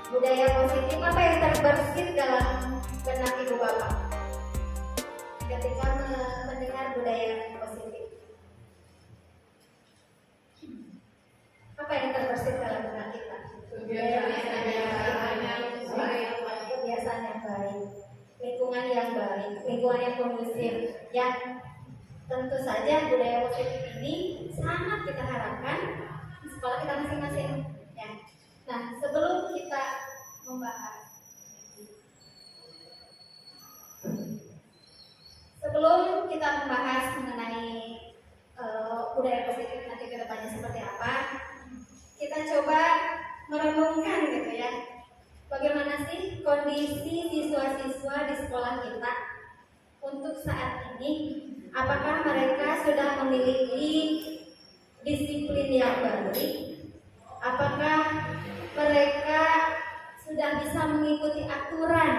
budaya positif apa yang terbersit dalam benak ibu bapak ketika mendengar budaya positif? Apa yang terbersit dalam benak kita? Kebiasaan yang baik, lingkungan yang baik, lingkungan yang kondusif. Ya, tentu saja budaya positif ini sangat kita harapkan di sekolah kita masing-masing. Ya. Nah, sebelum kita membahas mengenai budaya positif nanti ke depannya seperti apa, kita coba merenungkan gitu ya. Bagaimana sih kondisi siswa-siswa di sekolah kita untuk saat ini? Apakah mereka sudah memiliki disiplin yang baik? Apakah mereka sudah bisa mengikuti aturan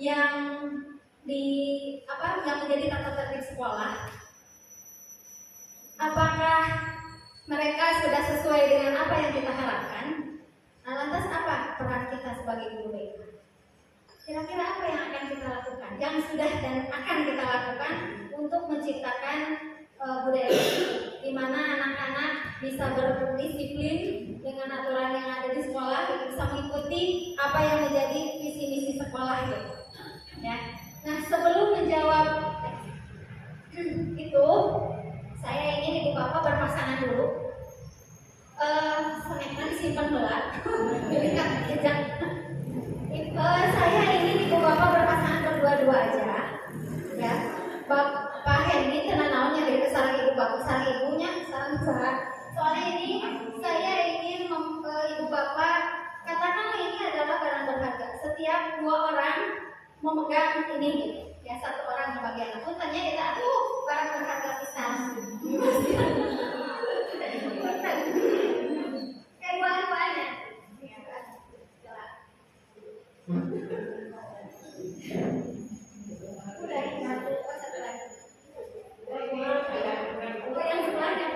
yang menjadi tata tertib sekolah? Apakah mereka sudah sesuai dengan apa yang kita harapkan? Nah, lantas apa peran kita sebagai guru BK? Kira-kira apa yang akan kita lakukan? Yang sudah dan akan kita lakukan untuk menciptakan budaya di mana anak-anak bisa berdisiplin dengan aturan yang ada di sekolah, bisa mengikuti apa yang menjadi visi misi sekolah gitu. Ya. Nah, sebelum menjawab itu, saya ingin ibu bapak berpasangan dulu. Senekan simpan belak. Jadi kan jejak. Saya ingin ibu bapak berpasangan berdua-dua aja. Ya. Pak Hendy kena naonnya dari sarang ibu bapak, sarang ibunya, sarang bapak. Soalnya ini saya ingin ibu bapak katakanlah ini adalah barang berharga. Setiap 2 orang memegang ini, ya 1 orang di bagian aku tanya kita, aduh barang berharga pisan. Kayak buah-buahnya. Udah ini satu lagi. Yang sebelahnya.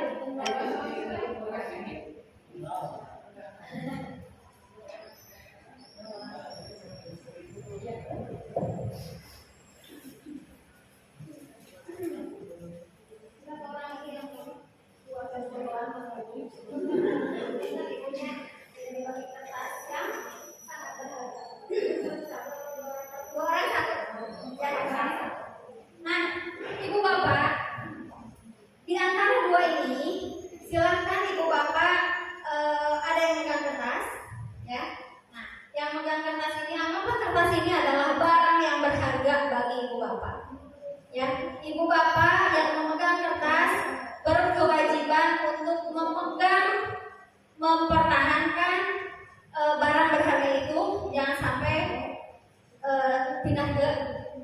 pindah ke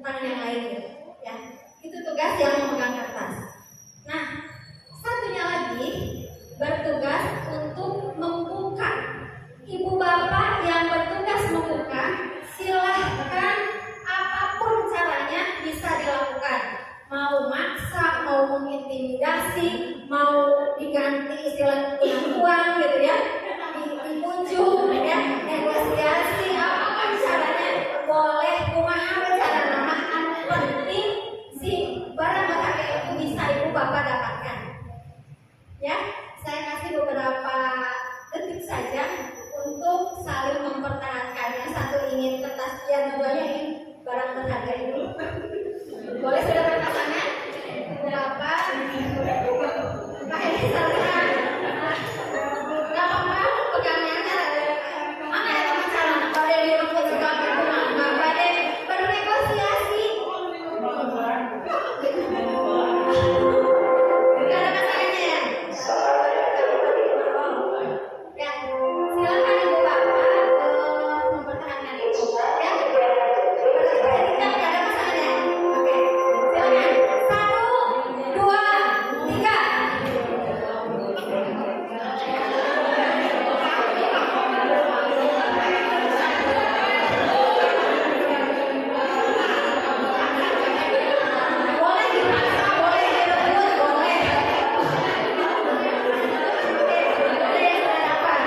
tangan yang lain gitu. Ya, itu tugas yang memegang kertas. Nah, satunya lagi bertugas untuk membuka. Ibu bapak yang bertugas membuka, silahkan apapun caranya bisa dilakukan. Mau maksa, mau mengintimidasi, mau diganti istilah uang gitu ya, dibujuk ya, negosiasi, apapun caranya boleh. Kumaha cara nama penting si barang berharga itu bisa ibu bapak dapatkan. Ya, saya kasih beberapa detik saja untuk saling mempertahankannya. Satu ingin kertas, yang duanya ingin barang berharga itu. Boleh sudah berpasangan? Berapa? Pak ini salah. Gak apa-apa, pegangnya mana ya teman-teman? Pada diremput juga berguna, pada bernegosiasi. Gak ada masalahnya ya? Ya, silakan ibu bapak mempertahankan itu. Ya, gak ada masalahnya. Oke, silakan. 1, 2, 3. Boleh dipaksa, boleh direbut, boleh. Ada yang sudah dapat.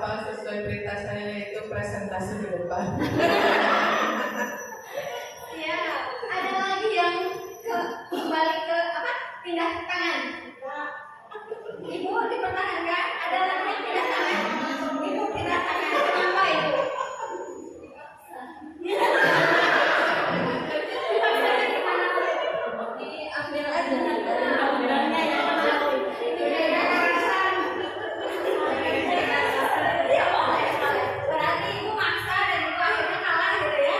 Sesuai perintah saya yaitu presentasi di depan. Ya, ada lagi yang kembali ke apa? Pindah tangan. Ibu dipertahankan. Ada lagi yang pindah tangan. Ibu pindah tangan. Kenapa ibu? Diambil aja. Berarti ibu maksa dan ibu akhirnya kalah gitu ya.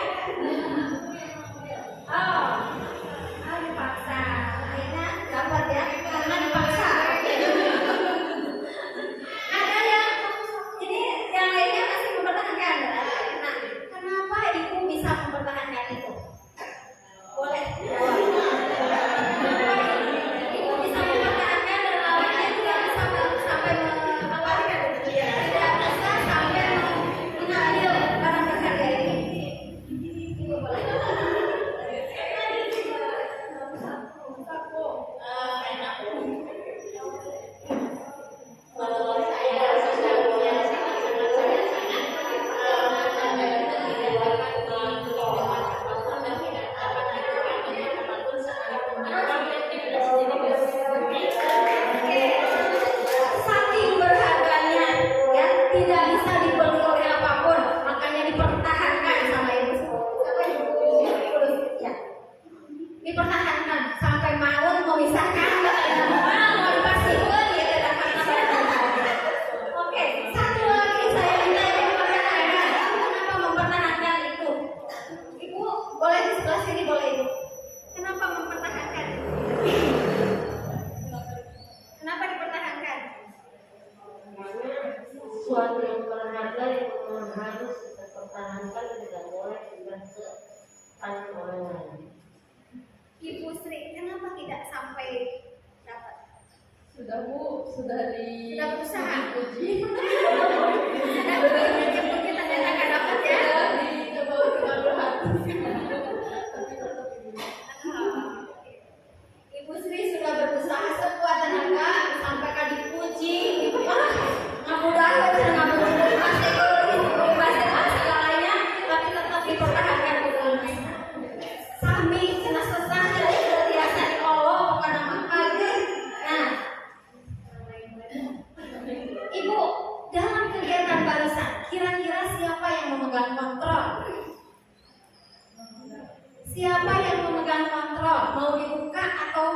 sesuatu yang berharga yang memang harus kita pertahankan, tidak boleh pindah ke tangan orang lain. Ibu Sri, kenapa tidak sampai dapat? Sudah Bu, sudah berusaha. dipuji. Sudah berusaha, ternyata nggak dapat ya. Dicoba untuk ngambil hati. Tapi tetap ini. Ibu Sri sudah berusaha sekuat tenaga sampai kali dipuji. Nggak mudah, nggak mudah pasti segalanya, tapi tetap dipertahankan betul. Sami kena sesah jadi biasa di Allah bukan maka. Nah, Ibu, dalam kegiatan barisan, kira-kira siapa yang memegang kontrol? Siapa yang memegang kontrol? Mau dibuka atau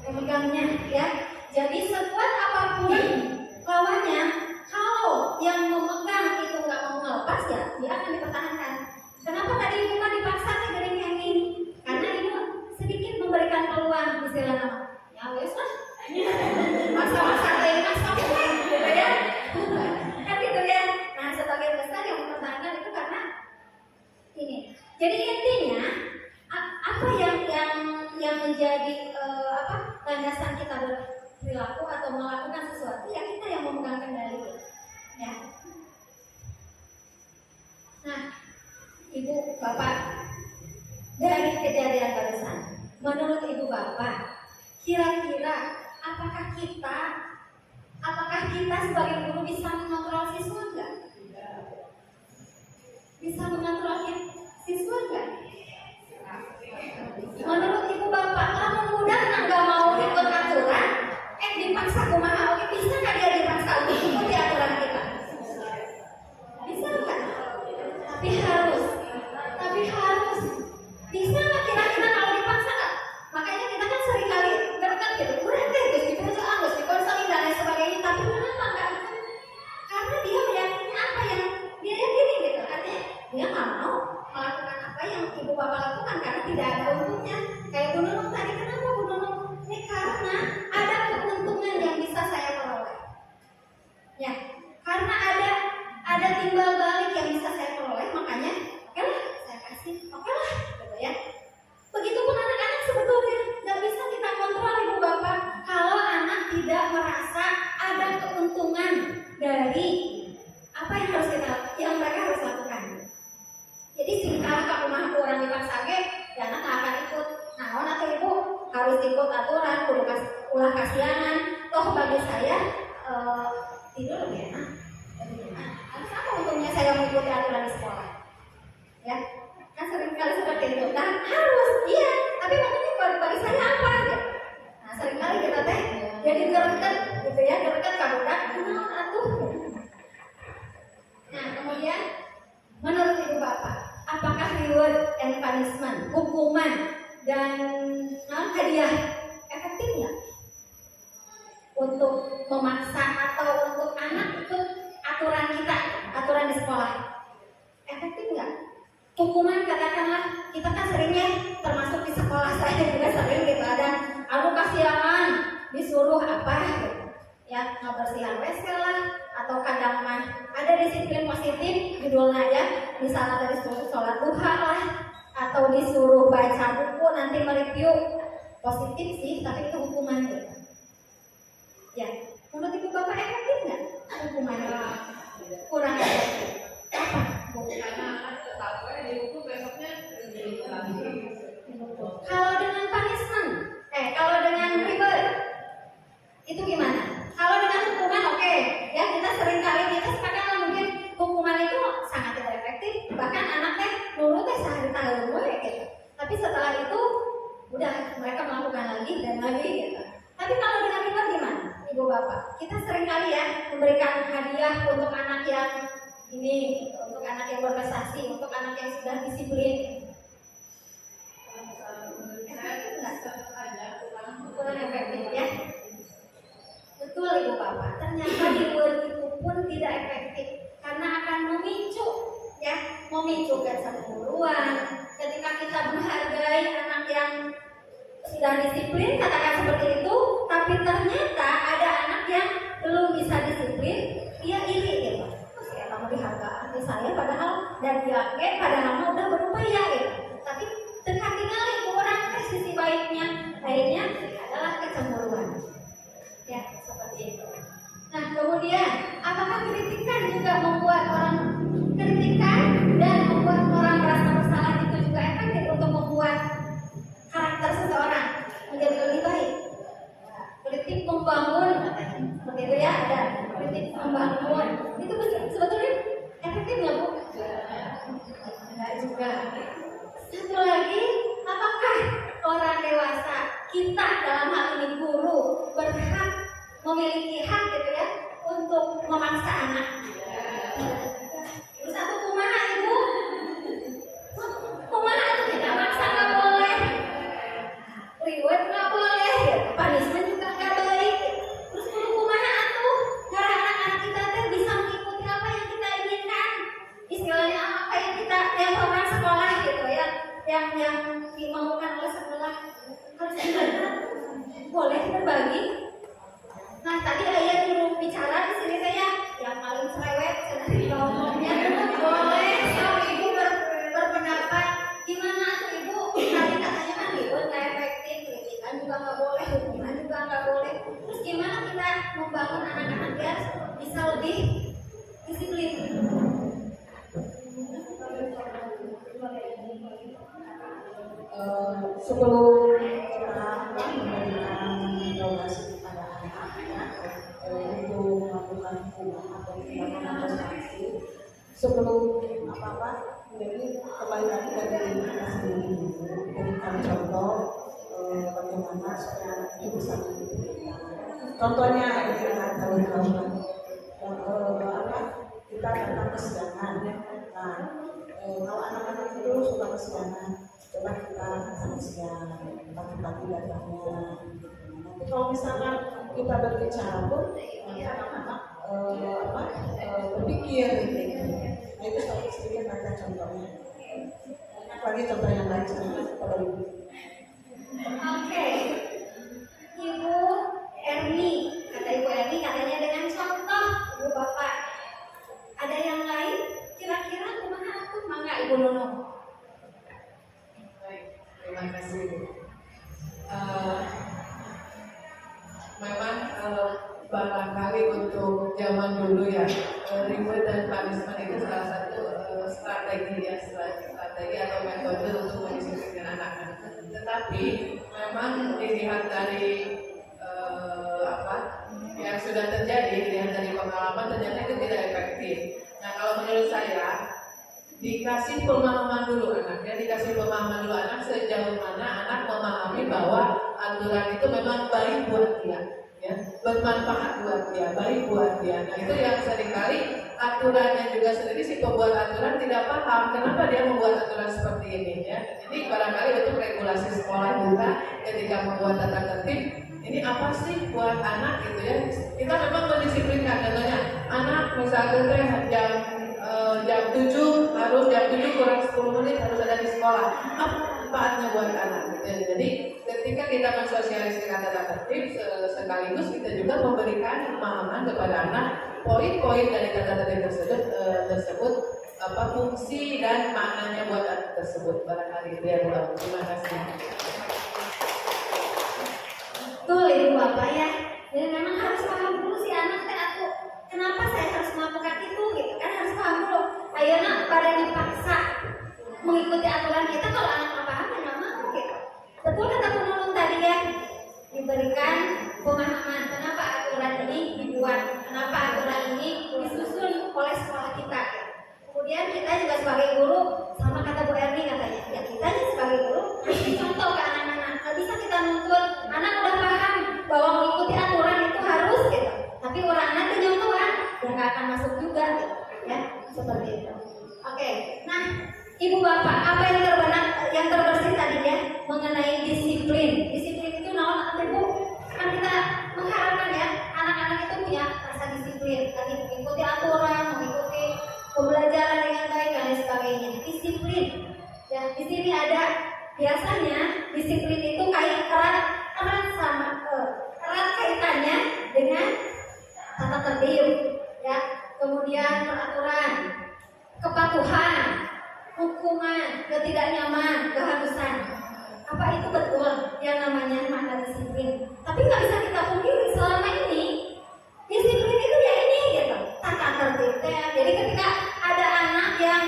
pemegangnya ya? Jadi sekuat apapun lawannya, kalau yang memegang itu nggak mau melepas ya, dia akan dipertahankan. Kenapa tadi ibu kan dipaksa dari hanging? Karena ibu sedikit memberikan peluang istilah nama. Ya wes lah. Masa-masa gitu ya. Kan gitu ya. Nah sebagai besar yang mempertahankan itu karena ini. Jadi intinya apa yang menjadi landasan kita berperilaku atau melakukan sesuatu ya kita yang memegang kendali ya. Nah, Ibu Bapak, dari kejadian barusan, menurut Ibu Bapak, kira-kira apakah kita sebagai guru bisa mengontrol siswa enggak? Bisa mengontrol siswa enggak? Menurut Ibu Bapak, kalau mudah nggak mau ikut aturan, dipaksa kumaha oke, bisa nggak dia dipaksa untuk ikuti aturan kita? Bisa nggak? Tapi harus. Bisa nggak kira-kira kalau dipaksa nggak? Makanya kita kan sering kali berdekat gitu, kurang deh, Gus dipujuk Gus, dikonseling dan lain sebagainya. Tapi kenapa nggak? Karena dia meyakini apa yang dia yakini gitu. Artinya dia nggak mau melakukan apa yang Ibu Bapak lakukan karena tidak ada untungnya. Kayak Bu Nunung tadi, kenapa Bu Nunung? Ini karena ada keuntungan yang bisa saya peroleh. Ya, karena ada timbal balik yang bisa saya peroleh, makanya oke lah saya kasih, oke lah gitu ya. Begitupun anak-anak sebetulnya nggak bisa kita kontrol Ibu Bapak kalau anak tidak merasa ada keuntungan dari apa yang mereka harus lakukan. Jadi seringkali kalau mah orang dipaksa ya anak nggak akan ikut. Nah, atau ibu harus ikut aturan, kudu ulah kasihanan. Toh bagi saya tidur lebih enak. Harus apa untungnya saya mengikuti aturan di sekolah? Ya, kan seringkali seperti itu. Nah, harus, iya. Tapi maksudnya bagi saya apa? Gitu. Nah, seringkali kita jadi gerget, gitu ya, gerget kabudak. Nah, kemudian menurut Ibu Bapak, apakah reward and punishment, hukuman dan hadiah efektif nggak untuk memaksa atau untuk anak ikut aturan kita, aturan di sekolah? Efektif nggak? Hukuman katakanlah kita kan seringnya termasuk di sekolah saya juga sering gitu ada kasihan disuruh apa gitu. Ya ngebersihan WC lah atau kadang mah ada disiplin positif judulnya ya, misalnya dari disuruh sholat duha lah atau disuruh baca buku nanti mereview, positif sih tapi itu hukuman gitu. Ya menurut Ibu Bapak efektif nggak hukumannya? Kurang efektif. Karena tetap dihukum besoknya lagi. Kalau dengan punishment, kalau dengan reward itu gimana? Kalau dengan hukuman oke, ya kita sering kali kita sepakat mungkin hukuman itu sangat tidak efektif, bahkan anak nurut sehari tahun ya gitu. Tapi setelah itu udah mereka melakukan lagi dan lagi gitu. Tapi kalau dengan reward gimana, Ibu Bapak? Kita sering kali ya memberikan hadiah untuk anak yang ini, untuk anak yang berprestasi, untuk anak yang sudah disiplin. Kurang efektif ya. Betul Ibu Bapak, ternyata reward itu pun tidak efektif karena akan memicu kecemburuan. Ketika kita menghargai anak yang sudah disiplin, katakan seperti itu, tapi ternyata ada anak yang dia padahal mah udah berupaya gitu. Tapi tekan tinggal itu orang sisi baiknya, akhirnya adalah kecemburuan. Ya, seperti itu. Nah, kemudian apakah kritikan juga membuat orang kritikan dan membuat orang merasa bersalah itu juga efektif untuk membuat karakter seseorang menjadi lebih baik? Kritik membangun, seperti itu ya, ada kritik membangun. Itu sebetulnya efektif nggak Bu? Enggak juga. Satu lagi, apakah orang dewasa kita dalam hal ini guru berhak memiliki hak gitu ya untuk memaksa anak? Terus aku kumaha Ibu? Kumaha tuh kita maksa nggak boleh, reward nggak boleh, punishment juga nggak baik. Terus kumaha tuh cara anak-anak kita tuh bisa mengikuti apa yang kita inginkan, istilahnya apa yang kita yang program sekolah gitu ya, yang dimaukan oleh sekolah harus kita boleh berbagi. Nah tadi ayah juru bicara di sini saya yang paling cerewet sedang ngomongnya boleh kalau ibu berpendapat gimana tuh ibu tadi katanya kan ibu nggak efektif, kritikan juga nggak boleh, hukuman juga nggak boleh. Terus gimana kita membangun anak-anak biar bisa lebih disiplin? Sebelum kita memberikan donasi kepada anak-anak untuk melakukan hukuman atau tindakan sanksi, sebelum apa-apa, jadi kembali lagi dari kita sendiri dulu, berikan contoh bagaimana supaya anak itu bisa mengikuti kita. Contohnya dengan kawan-kawan kita datang ke sidangan. Nah, kalau anak-anak itu suka ke sidangan, coba kita sama siang pagi-pagi datangnya. Nanti kalau misalkan kita berbicara pun anak-anak berpikir gitu. Nah itu sedikit baca contohnya. Banyak lagi contoh yang lain pada ibu. Oke, Ibu Erni, kata Ibu Erni katanya dengan contoh Ibu Bapak. Ada yang lain? Kira-kira kumaha aku mangga Ibu Nunung? Terima kasih. Memang barangkali untuk zaman dulu ya, reward dan punishment itu salah satu strategi atau metode untuk mendisiplinkan anak-anak. Tetapi memang dilihat dari yang sudah terjadi, dilihat dari pengalaman ternyata itu tidak efektif. Nah kalau menurut saya dikasih pemahaman dulu anak sejauh mana anak memahami bahwa aturan itu memang baik buat dia, ya, bermanfaat buat dia, baik buat dia. Nah itu yang seringkali aturannya juga sendiri si pembuat aturan tidak paham kenapa dia membuat aturan seperti ini, ya. Jadi barangkali untuk regulasi sekolah juga ketika membuat tata tertib ini apa sih buat anak gitu ya. Kita memang mendisiplinkan, contohnya anak misalnya jam 7 harus jam 7 kurang 10 menit harus ada di sekolah. Apa manfaatnya buat anak gitu ya. Jadi ketika kita mensosialisasikan tata tertib sekaligus kita juga memberikan pemahaman kepada anak poin-poin dari tata tertib tersebut apa fungsi dan maknanya buat anak tersebut. Barangkali itu ya Bu. Terima kasih. Betul Ibu Bapak ya. Jadi memang harus paham dulu si anak teh aku kenapa saya harus melakukan itu gitu kan, harus paham dulu. Ayeuna pada dipaksa mengikuti aturan kita, kalau anak nggak paham ya nggak mau gitu. Betul kata Bu Nunung tadi ya, diberikan pemahaman kenapa aturan ini dibuat, kenapa aturan ini disusun oleh sekolah kita. Kemudian kita juga sebagai guru, sama kata Bu Erni katanya, ya kita sebagai guru harus contoh ke anak-anak. Nggak bisa kita nuntut anak udah paham bahwa mengikuti aturan itu harus gitu, tapi orang nanti nyontohan ya nggak akan masuk juga gitu, ya seperti itu. Oke, nah Ibu Bapak, apa yang terbersih tadi ya mengenai disiplin. Disiplin itu naon atau Bu? Kan kita mengharapkan ya anak-anak itu punya rasa disiplin, tadi mengikuti aturan, mengikuti pembelajaran dengan baik dan lain sebagainya. Disiplin. Ya, di sini ada biasanya disiplin itu erat kaitannya dengan tata tertib, ya, kemudian peraturan, kepatuhan, ketidaknyaman, kehausan. Apa itu betul yang namanya makna disiplin? Tapi nggak bisa kita pungkiri selama ini disiplin itu ya ini gitu, tata tertib. Jadi ketika ada anak yang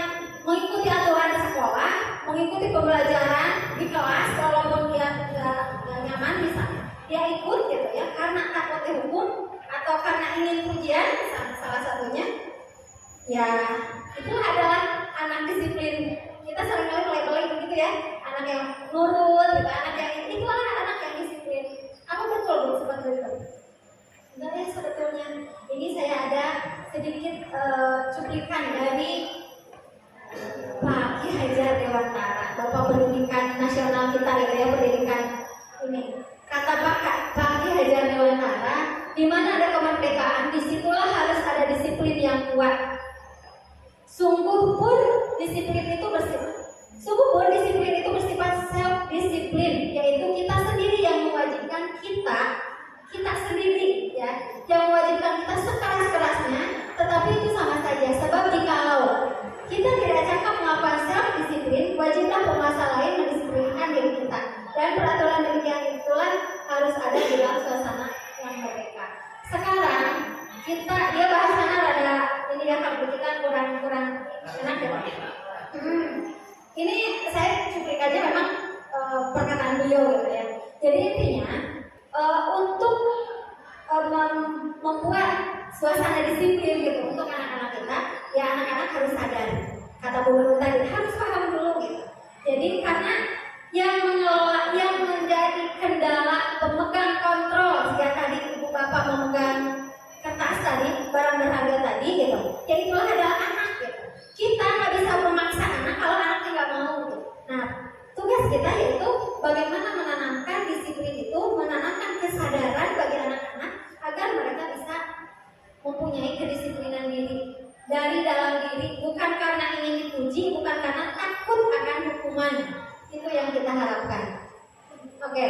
mengikuti aturan sekolah, mengikuti pembelajaran di kelas, walaupun dia nggak nyaman misalnya, dia ikut gitu ya, karena takut dihukum atau karena ingin pujian, salah satunya, ya itu adalah anak disiplin. Kita seringkali pelik-pelik begitu ya, anak yang nurut, gitu, anak yang itu adalah anak yang disiplin. Apa betul Bu seperti itu? Enggak ya sebetulnya. Ini saya ada sedikit cuplikan dari Pak Ki Hajar Dewantara, Bapak Pendidikan Nasional kita gitu ya, pendidikan ini. Kata Pak Ki Hajar Dewantara, di mana ada kemerdekaan, disitulah harus ada disiplin yang kuat. Sungguh pun disiplin itu bersifat self disiplin, yaitu kita sendiri yang mewajibkan kita sendiri ya, yang mewajibkan kita sekeras-kerasnya. Tetapi itu sama saja, sebab jikalau kita tidak cakap melakukan self disiplin, wajiblah penguasa lain mendisiplinkan diri kita. Dan peraturan demikian itulah harus ada di dalam suasana yang merdeka. Sekarang dia bahasanya rada ini ya, kalau kita kurang enak ya. Ini saya cuplikannya memang perkataan beliau gitu ya. Jadi intinya untuk membuat suasana disiplin gitu untuk anak-anak kita, ya anak-anak harus sadar. Kata Bu Guru tadi harus paham dulu gitu. Jadi karena yang mengelola, yang menjadi kendala pemegang kontrol, jika tadi ibu bapak memegang kertas tadi, barang berharga tadi gitu, ya itulah adalah anak gitu. Kita nggak bisa memaksa anak kalau anaknya nggak mau gitu. Nah, tugas kita yaitu bagaimana menanamkan disiplin itu, menanamkan kesadaran bagi anak-anak agar mereka bisa mempunyai kedisiplinan diri dari dalam diri, bukan karena ingin dipuji, bukan karena takut akan hukuman. Itu yang kita harapkan. Oke.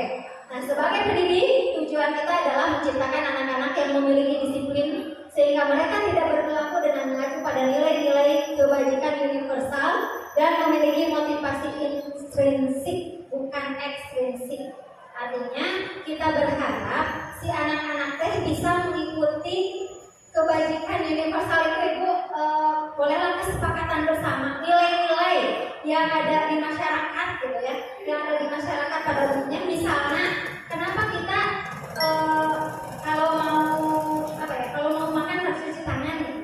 Nah, sebagai pendidik, tujuan kita adalah menciptakan anak-anak yang memiliki disiplin sehingga mereka tidak berperilaku dengan mengacu pada nilai-nilai kebajikan universal dan memiliki motivasi intrinsik, bukan ekstrinsik. Artinya, kita berharap si anak-anak teh bisa mengikuti kebajikan universal itu, Ibu, bolehlah kesepakatan bersama nilai-nilai yang ada di masyarakat gitu ya, yang ada di masyarakat pada umumnya. Misalnya, kenapa kita kalau mau makan harus cuci tangan nih?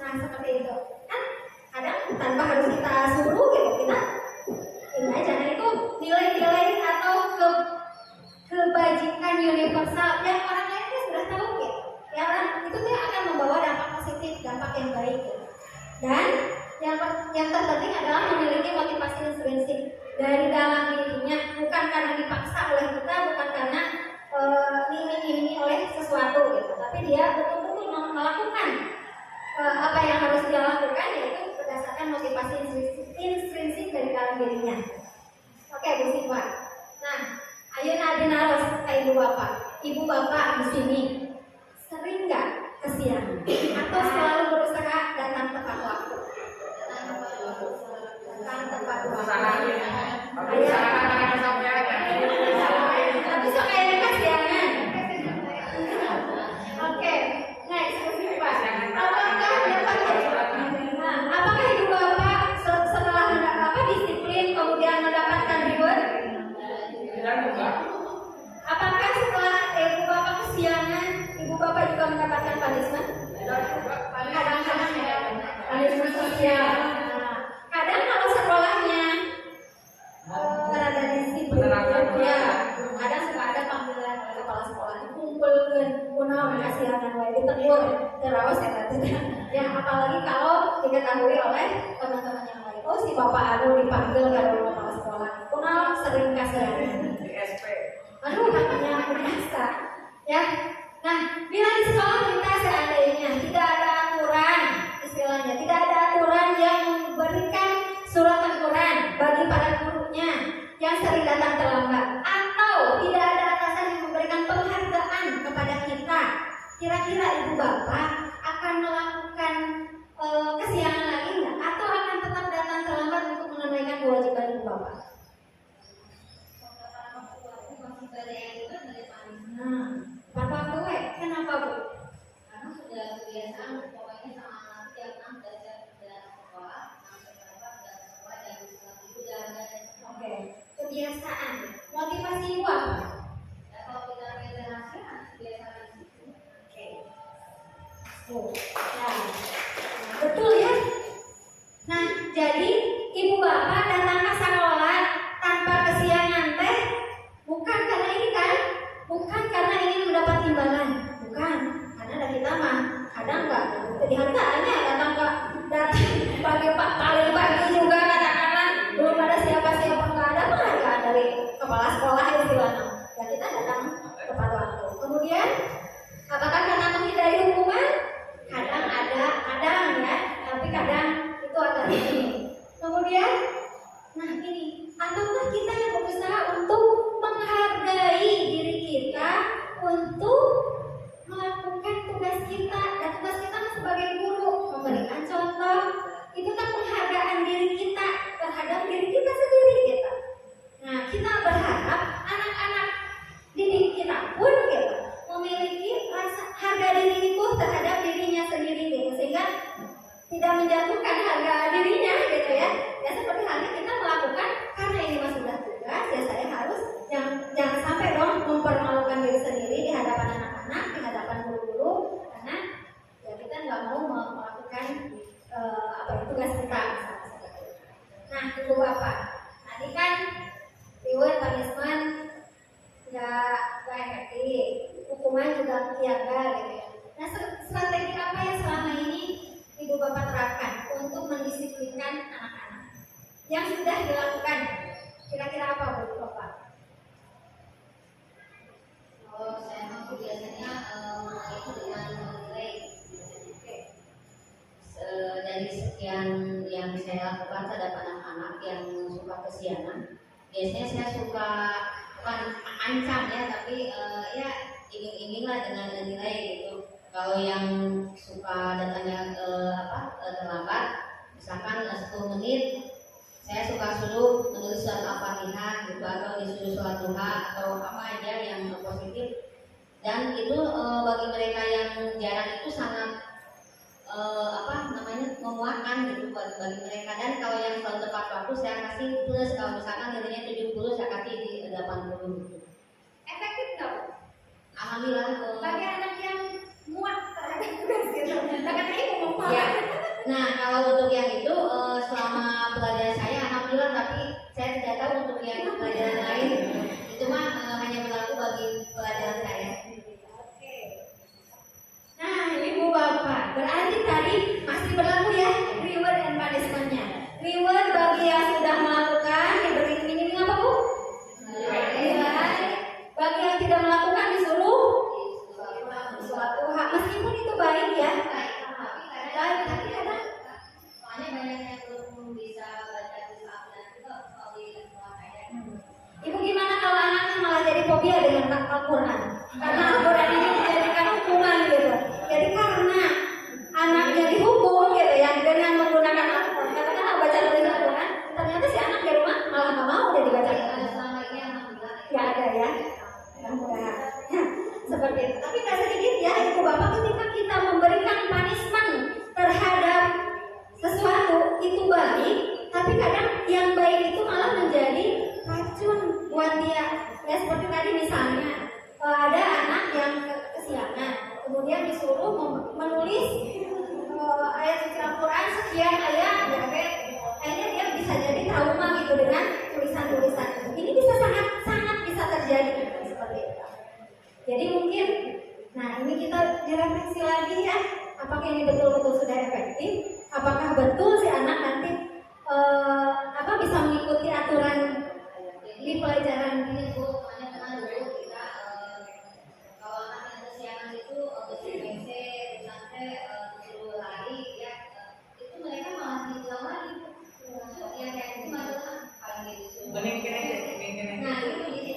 Nah seperti itu kan, kadang tanpa harus kita suruh gitu, kita ini aja. Nah itu nilai-nilai atau kebajikan universal yang orang lain sudah tahu gitu. Ya orang itu dia akan membawa dampak positif, dampak yang baik gitu. Dan yang terpenting adalah memiliki motivasi intrinsik dari dalam dirinya, bukan karena dipaksa oleh kita, bukan karena diiming-imingi oleh sesuatu gitu, tapi dia betul-betul melakukan apa yang harus dia lakukan, yaitu berdasarkan motivasi intrinsik dari dalam dirinya. Oke, Bu Siva. Nah, ayeuna dinaros ka ibu bapak di sini sering nggak kesiangan atau selalu berusaha datang tepat waktu? Datang tepat waktu. Tapi sok kayak kesiangan. Oke, next Bu Siva. Apakah ibu bapak setelah disiplin kemudian mendapatkan reward? Apakah setelah ibu bapak kesiangan, ibu bapak juga mendapatkan punishment? Kadang-kadang ya, punishment sosial. Kadang kalau sekolahnya rada disiplin, ya kadang suka ada panggilan oleh kepala sekolah, dikumpulkan, kunaon kasihangan wae ditegur, terawas ya tidak. Ya apalagi kalau diketahui oleh teman-teman yang lain, oh si bapak Anu dipanggil kalau kepala sekolah, kunaon sering kasihangan. Aduh, katanya biasa, ya. Nah, bila di sekolah kita seandainya tidak ada aturan, istilahnya tidak ada aturan yang memberikan surat teguran bagi para gurunya yang sering datang terlambat, atau tidak ada atasan yang memberikan penghargaan kepada kita, kira-kira ibu bapak akan melakukan kesiangan lagi nggak? Atau akan tetap datang terlambat untuk menunaikan kewajiban ibu bapak. Nah, bapak gue, kenapa bu? Karena sudah kebiasaan pokoknya sama anak tiap anak belajar sekolah, sampai sekolah dan setelah itu jalan-jalan. Oke, kebiasaan. Motivasi ibu apa? Ya, kalau kita regenerasi, kebiasaan itu. Oke. Nah, betul ya. Nah, jadi ibu bapak datang ke sekolah tanpa kesiangan teh bukan karena ini kan, bukan karena ingin mendapat imbalan, bukan. Karena ada kita mah kadang nggak diharganya datang pagi juga katakanlah belum ada siapa-siapa, nggak ada penghargaan dari kepala sekolah istilahnya. Ya kita datang tepat waktu. Kemudian apakah karena menghindari hukuman? Kadang ada, kadang ya, tapi kadang itu agak ini. Kemudian, nah ini, ataukah kita yang berusaha untuk menghargai diri kita untuk melakukan tugas kita, dan tugas kita sebagai guru memberikan contoh, itu kan penghargaan diri kita terhadap diri kita sendiri kita. Nah kita berharap anak-anak didik kita pun gitu memiliki rasa harga diri itu terhadap dirinya sendiri gitu, sehingga tidak menjatuhkan harga dirinya gitu ya. Ya seperti halnya kita melakukan karena ini mah sudah tugas, ya saya harus jangan sampai dong mempermalukan diri sendiri di hadapan anak-anak, di hadapan guru-guru, karena ya kita nggak mau melakukan tugas kita misalnya seperti itu. Nah ibu bapak, tadi kan reward punishment nggak efektif, hukuman juga piaga gitu ya. Nah strategi apa yang selama ini ibu bapak terapkan untuk mendisiplinkan anak-anak yang sudah dilakukan? Kira-kira apa bu bapak? Kalau saya mampu biasanya itu dengan menilai. Dari sekian yang saya lakukan terhadap anak-anak yang suka kesianan, biasanya saya suka bukan ancam ya, tapi ya ingin-inginlah dengan nilai gitu. Kalau yang suka datangnya terlambat, misalkan 10 menit, saya suka suruh menulis surat Al-Fatihah gitu, atau disuruh sholat duha atau apa aja yang positif. Dan itu bagi mereka yang jarang itu sangat menguatkan gitu bagi mereka. Dan kalau yang selalu tepat waktu saya kasih plus, kalau misalkan nilainya 70 saya kasih di 80 gitu. Efektif nggak bu? Alhamdulillah. Bagi anak yang muat terhadap tugas gitu, karena ibu mau Ya. Nah kalau untuk yang itu selama pelajaran saya alhamdulillah, tapi saya tidak tahu untuk yang pelajaran lain. Itu mah hanya berlaku bagi pelajaran saya. Oke. Nah ibu bapak, berarti tadi masih berlaku ya reward and punishment-nya. Reward bagi yang sudah melakukan diberi iming-iming apa bu? Nilai. Bagi yang tidak melakukan disuruh suatu hak, meskipun itu baik ya. Baik, tapi kadang Soalnya banyak yang belum bisa baca tulis Al-Quran juga kalau di sekolah kayak. ibu gimana kalau anaknya malah jadi fobia dengan Al-Quran? Karena Al-Quran ini dijadikan hukuman gitu. Jadi karena anaknya dihukum gitu ya dengan menggunakan Al-Quran, katakanlah baca tulis Al-Quran, ternyata si anak di rumah malah nggak mau dia dibaca. Selama ini alhamdulillah. Ya ada ya. Mudah-mudahan. Nah, seperti itu. Tapi nggak sedikit ya ibu bapak, ketika kita memberikan punishment terhadap sesuatu itu baik, tapi kadang yang baik itu malah menjadi racun buat dia. Ya seperti tadi misalnya ada anak yang kesiangan, kemudian disuruh menulis ayat suci Al-Quran sekian ayat, akhirnya dia bisa jadi trauma gitu dengan tulisan-tulisan itu. Ini bisa sangat bisa terjadi seperti itu. Jadi mungkin, nah ini kita direfleksi lagi ya, apakah ini betul-betul sudah efektif? Apakah betul si anak nanti bisa mengikuti aturan di pelajaran ini bu? Soalnya karena dulu kita kalau anak yang kesiangan itu bersih WC, sampai disuruh lari ya, itu mereka malah diulang lagi. Masuk yang kayak gitu malah paling disuruh. Mending kene. Nah itu jadi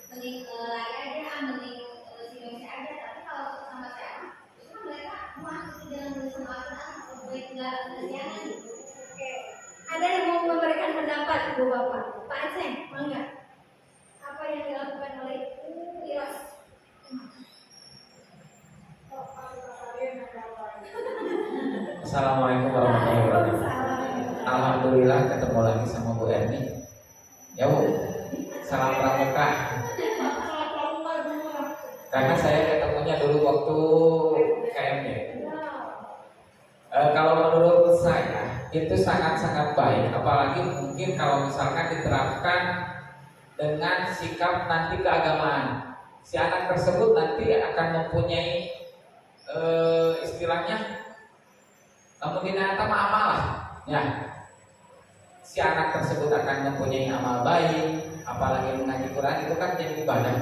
mending lari aja, mending bersih WC aja. Tapi kalau sama saya, itu mereka masuk dengan bersama Al-Quran, baik nggak kesiangan gitu. Ada yang mau memberikan pendapat Bu Bapak? Pak Aceh, mangga. Apa yang dilakukan oleh Ibu Iras? Assalamualaikum warahmatullahi wabarakatuh. Alhamdulillah ketemu lagi sama Bu Erni. Ya Bu, salam pramuka. Karena saya ketemunya dulu waktu KMY. Kalau menurut saya itu sangat-sangat baik, apalagi mungkin kalau misalkan diterapkan dengan sikap nanti keagamaan. Si anak tersebut nanti akan mempunyai istilahnya kemudian amal lah, ya. Si anak tersebut akan mempunyai amal baik, apalagi mengaji Quran itu kan jadi ibadah.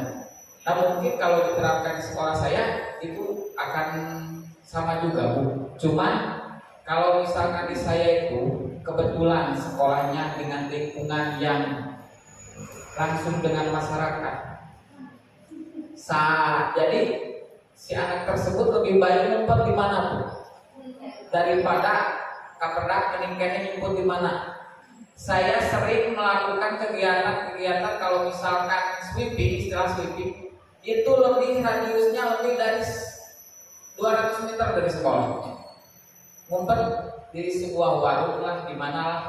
Nah mungkin kalau diterapkan di sekolah saya itu akan sama juga Bu. Cuma kalau misalkan di saya itu kebetulan sekolahnya dengan lingkungan yang langsung dengan masyarakat, jadi si anak tersebut lebih baik ngumpet di mana Bu? Daripada kaperdak meningkatnya nyumput di mana. Saya sering melakukan kegiatan-kegiatan kalau misalkan sweeping, istilah sweeping itu lebih radiusnya lebih dari 200 meter dari sekolah. Ngumpet di sebuah warung lah, di mana lah.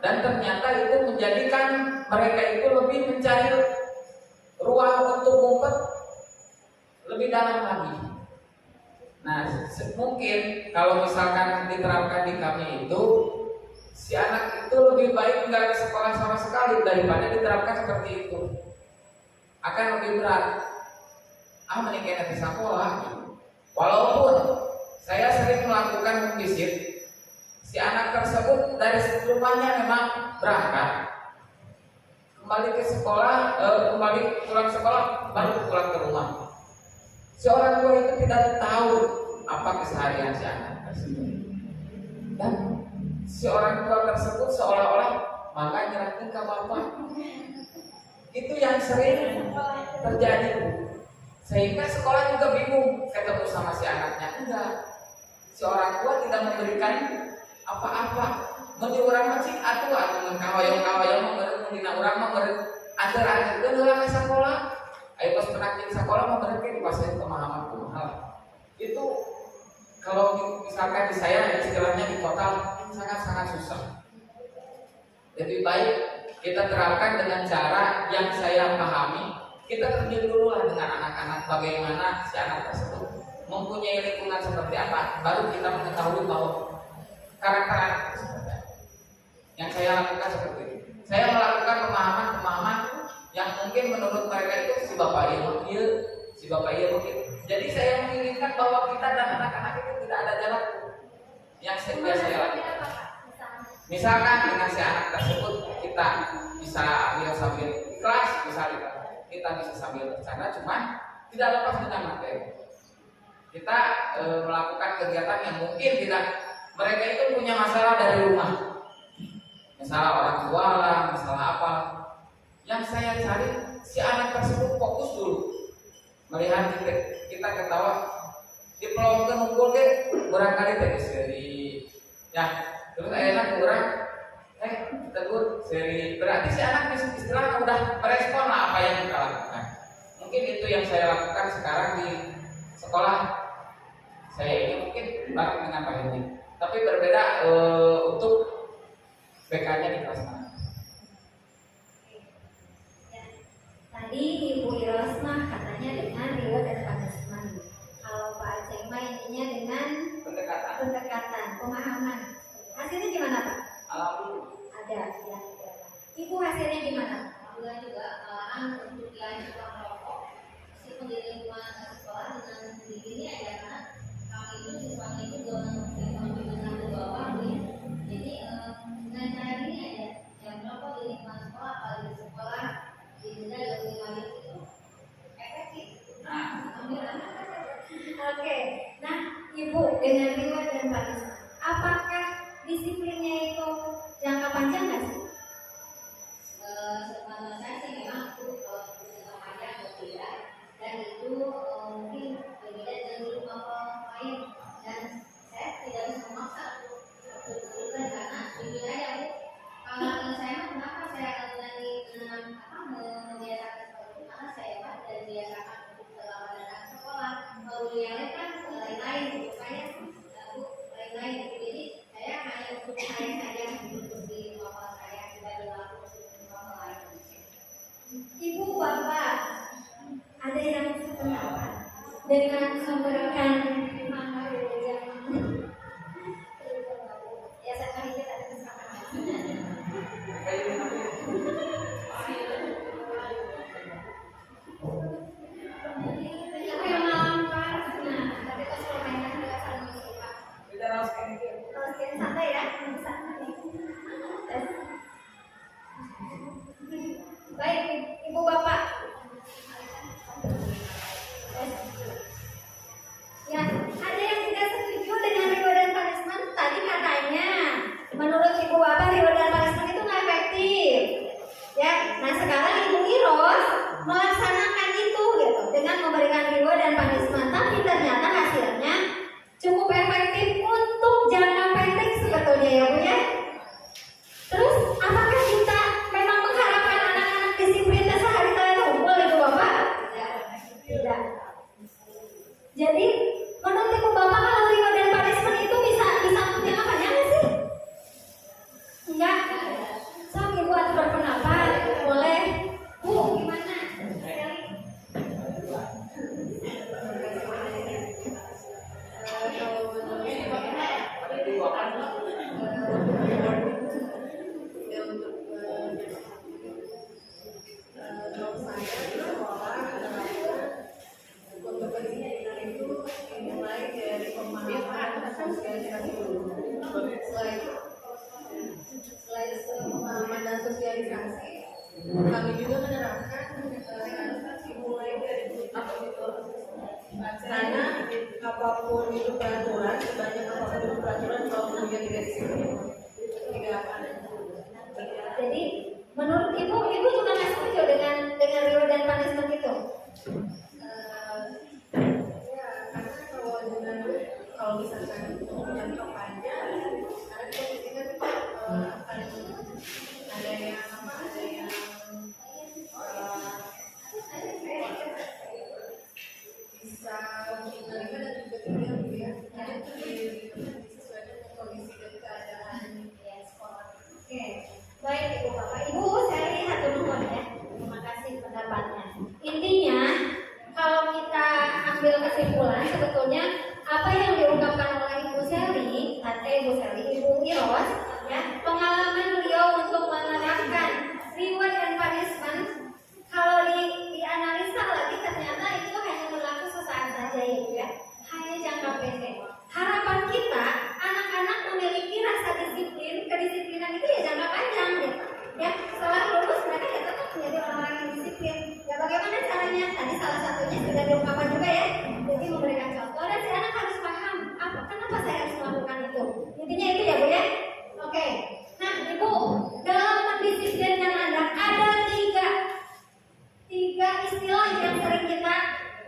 Dan ternyata itu menjadikan mereka itu lebih mencari ruang untuk ngumpet lebih dalam lagi. Nah, mungkin kalau misalkan diterapkan di kami itu, si anak itu lebih baik nggak ke sekolah sama sekali daripada diterapkan seperti itu. Akan lebih berat. Menikah di sekolah. Walaupun saya sering melakukan visit, si anak tersebut dari rumahnya memang berangkat, kembali ke sekolah, kembali pulang sekolah, baru pulang ke rumah. Si orang tua itu tidak tahu apa keseharian si anak tersebut, dan si orang tua tersebut seolah-olah maka nyerahkan ke bapak. Itu yang sering terjadi Bu. Sehingga sekolah juga bingung ketemu sama si anaknya. Enggak, si orang tua tidak memberikan apa-apa. Meni orang macik atau kawayang-kawayang memberi orang memberi ajar-ajar ke sekolah. Ayo pas penakjil sekolah memberikan dikuasai pemahaman kumaha. Itu kalau misalkan di saya istilahnya di kota sangat-sangat susah. Lebih baik kita terapkan dengan cara yang saya pahami. Kita terjun dulu lah dengan anak-anak bagaimana si anak tersebut mempunyai lingkungan seperti apa. Baru kita mengetahui bahwa karakter anak tersebut. Yang saya lakukan seperti itu. Saya melakukan pemahaman yang mungkin menurut mereka itu si bapak iya, si bapak iya mungkin. Jadi saya menginginkan bahwa kita dan anak-anak itu tidak ada jalan yang biasa saya lakukan. Misalkan dengan si anak tersebut kita bisa ambil sambil di kelas, kita bisa sambil bercanda, cuma tidak lepas dengan materi. Kita melakukan kegiatan yang mungkin tidak mereka itu punya masalah dari rumah, masalah orang tua lah, masalah apa. Yang saya cari si anak tersebut fokus dulu melihat kita ketawa di pelongken ngumpul ke barangkali dari ya terus akhirnya kurang tegur seri berarti si anak istilahnya udah merespon lah apa yang kita lakukan. Mungkin itu yang saya lakukan sekarang di sekolah saya ini, mungkin bareng dengan Pak Hendy, tapi berbeda untuk BK-nya di kelas mana. Tadi Ibu Iras mah katanya dengan reward dan punishment. Kalau Pak Aceh mah intinya dengan pendekatan, pemahaman. Hasilnya gimana Pak? Alhamdulillah. Ada ya. Ibu hasilnya gimana? Alhamdulillah juga malahan untuk yang suka merokok si pendiri lingkungan sekolah dengan sendirinya ya karena kami itu siswanya itu dengan ke bawah ya. Jadi dengan cara ini aja yang merokok di lingkungan sekolah apalagi di sekolah didenda 5.000 itu efektif. Oke. Nah, Ibu dengan reward dan punishment, apakah disiplinnya itu jangka panjang nggak sih? Sepanjang saya sih memang itu jangka panjang berbeda dan itu mungkin berbeda dengan guru lain dan saya tidak bisa memaksa untuk karena jujur aja Bu, kalau saya kenapa lain, saya lain-lain. Jadi saya hanya untuk saya saja mengikuti bapak saya tidak berlaku untuk bapak lain. Ibu bapak ada yang sependapat dengan memberikan Ya saya kali kita ada kesepakatan. Aku yang melamar, nah tapi kalau soal mainan juga saling suka. Oke, santai ya, santai. Baik, ibu bapak. Ya, ada yang tidak setuju dengan reward dan punishment. Tadi katanya, menurut ibu bapak reward dan punishment itu nggak efektif. Ya, nah sekarang ibu Iros melaksanakan itu gitu dengan memberikan reward dan punishment. Tapi ternyata hasilnya cukup efektif untuk jangka pendek sebetulnya ya Bu ya. Terus apakah kita memang mengharapkan anak-anak disiplin dan sehari kalian kumpul ibu bapak? Tidak. Jadi menurut ibu bapak kalau reward dan punishment itu bisa jangka panjang nggak sih? Enggak. So ibu atau berpendapat boleh. Bu gimana? Selain pemahaman dan sosialisasi, kami juga menerapkan sosialisasi mulai dari karena apapun itu peraturan, sebanyak apapun itu peraturan kalau kemudian tidak disiplin tidak akan. Jadi menurut ibu juga nggak setuju dengan reward dan punishment itu? Ya, karena kalau misalkan jangka panjang, karena posisinya akan ada yang bisa menerima dan juga tidak ya. Jadi itu disesuaikan dengan kondisi dan keadaan sekolah. Oke, baik ibu bapak. Ibu saya lihat dulu ya. Terima kasih pendapatnya. Intinya kalau kita ambil kesimpulan sebetulnya apa yang diungkapkan oleh Ibu Seli, Ibu Iros, ya pengalaman beliau untuk menerapkan reward dan punishment kalau dianalisa lagi ternyata itu hanya berlaku sesaat saja ya, hanya jangka pendek. Harapan kita anak-anak memiliki rasa disiplin, kedisiplinan itu ya jangka panjang gitu. Ya setelah lulus mereka ya tetap menjadi orang-orang yang disiplin. Ya bagaimana caranya? Tadi salah satunya sudah diungkapkan juga ya. Jadi memberikan contoh dan si anak harus paham kenapa saya harus melakukan itu. Intinya itu ya Bu ya. Oke. Nah Ibu dalam mendisiplinkan anak ada tiga istilah yang sering kita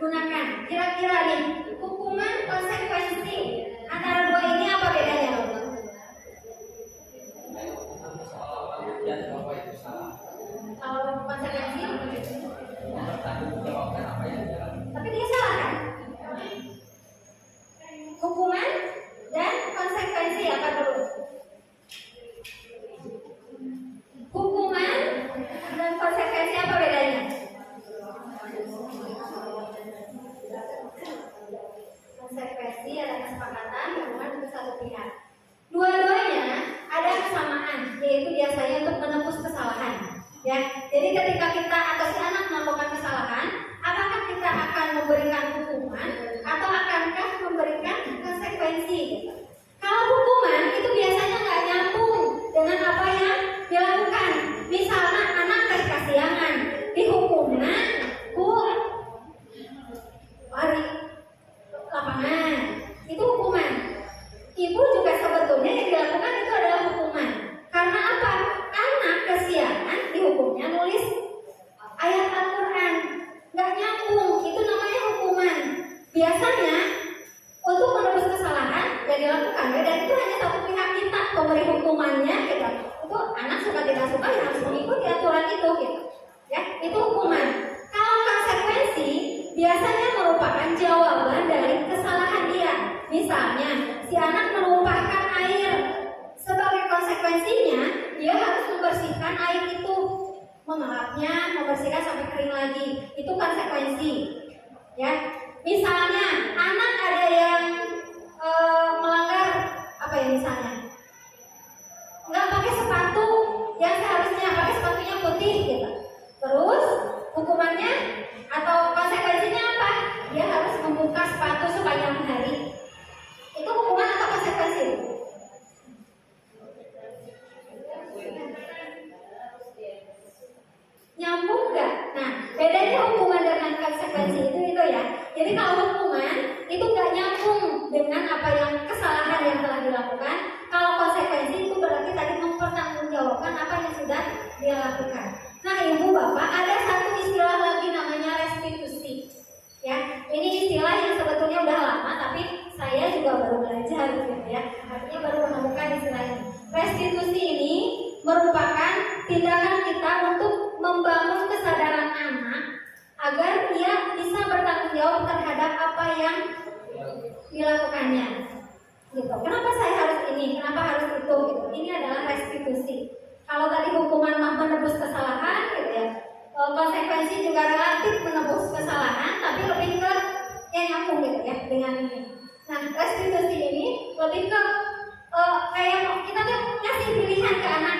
gunakan. Kira-kira nih hukuman, konsekuensi antara dua ini apa bedanya? Kalau konsekuensi tapi dia salah kan? Hukuman dan konsekuensi apa dulu? Hukuman dan konsekuensi apa bedanya? Konsekuensi ada kesepakatan, hukuman itu satu pihak. Dua-duanya ada kesamaan, yaitu biasanya untuk menembus kesalahan. Ya, jadi ketika kita atau si anak melakukan kesalahan, apakah kita akan memberikan hukuman atau akankah memberikan konsekuensi? Kalau hukuman itu biasanya nggak nyambung dengan apa yang dilakukan. Misalnya anak kasiangan, dihukumnya Bu lari lapangan, itu hukuman. Ibu juga sebetulnya yang dilakukan itu adalah hukuman. Karena apa? Anak kesiangan dihukumnya nulis ayat Al-Quran. Nggak nyambung, itu namanya hukuman. Biasanya untuk menebus kesalahan yang dilakukan ya, dan itu hanya satu pihak kita pemberi hukumannya gitu. Itu anak suka tidak suka ya harus mengikuti aturan itu gitu. Ya, itu hukuman. Kalau konsekuensi biasanya merupakan jawaban dari kesalahan dia. Misalnya, si anak menumpahkan air. Sebagai konsekuensinya, dia harus membersihkan air itu, mengelapnya, membersihkan sampai kering lagi. Itu konsekuensi. Ya, misalnya anak ada yang melanggar apa ya misalnya, nggak pakai sepatu yang seharusnya, pakai sepatunya putih gitu. Terus hukumannya atau konsekuensinya apa? Dia harus membuka sepatu sepanjang hari. Itu hukuman atau konsekuensi? Nyambung nggak? Nah, bedanya hukuman dengan konsekuensi itu ya. Jadi kalau hukuman itu nggak nyambung dengan apa yang kesalahan yang telah dilakukan. Kalau konsekuensi itu berarti tadi mempertanggungjawabkan apa yang sudah dia lakukan. Nah, ibu bapak, ada satu istilah lagi namanya restitusi. Ya, ini istilah yang sebetulnya udah lama, tapi saya juga baru belajar gitu ya. Artinya baru menemukan istilah ini. Restitusi ini merupakan tindakan kita untuk membangun kesadaran anak agar dia bisa bertanggung jawab terhadap apa yang dilakukannya. Gitu. Kenapa saya harus ini? Kenapa harus itu? Gitu. Ini adalah restitusi. Kalau tadi hukuman menebus kesalahan, gitu ya. Konsekuensi juga relatif menebus kesalahan, tapi lebih ke yang nyambung gitu ya dengan ini. Nah, restitusi ini lebih ke kayak kita tuh ngasih pilihan ke anak.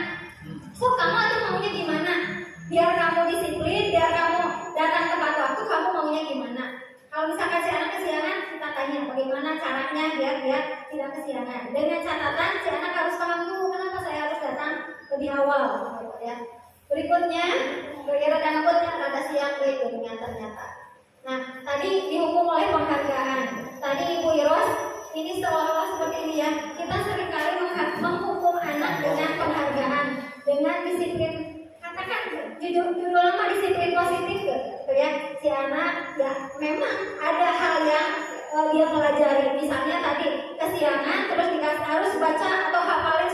So, kamu tuh maunya gimana? Biar kamu disiplin, biar kamu datang tepat waktu, kamu maunya gimana? Kalau misalkan si anak kesiangan, kita tanya bagaimana caranya biar dia tidak kesiangan. Dengan catatan si anak harus paham dulu kenapa saya harus datang lebih awal, gitu ya. Berikutnya, rada siang dengan ternyata. Nah, tadi dihukum oleh penghargaan. Tadi Ibu Iros, ini seolah-olah seperti ini ya. Kita seringkali menghukum anak dengan penghargaan, dengan disiplin. Katakan judul nama disiplin positif gitu ya. Si anak ya memang ada hal yang dia pelajari. Misalnya tadi kesiangan terus dikasih harus baca atau hafalin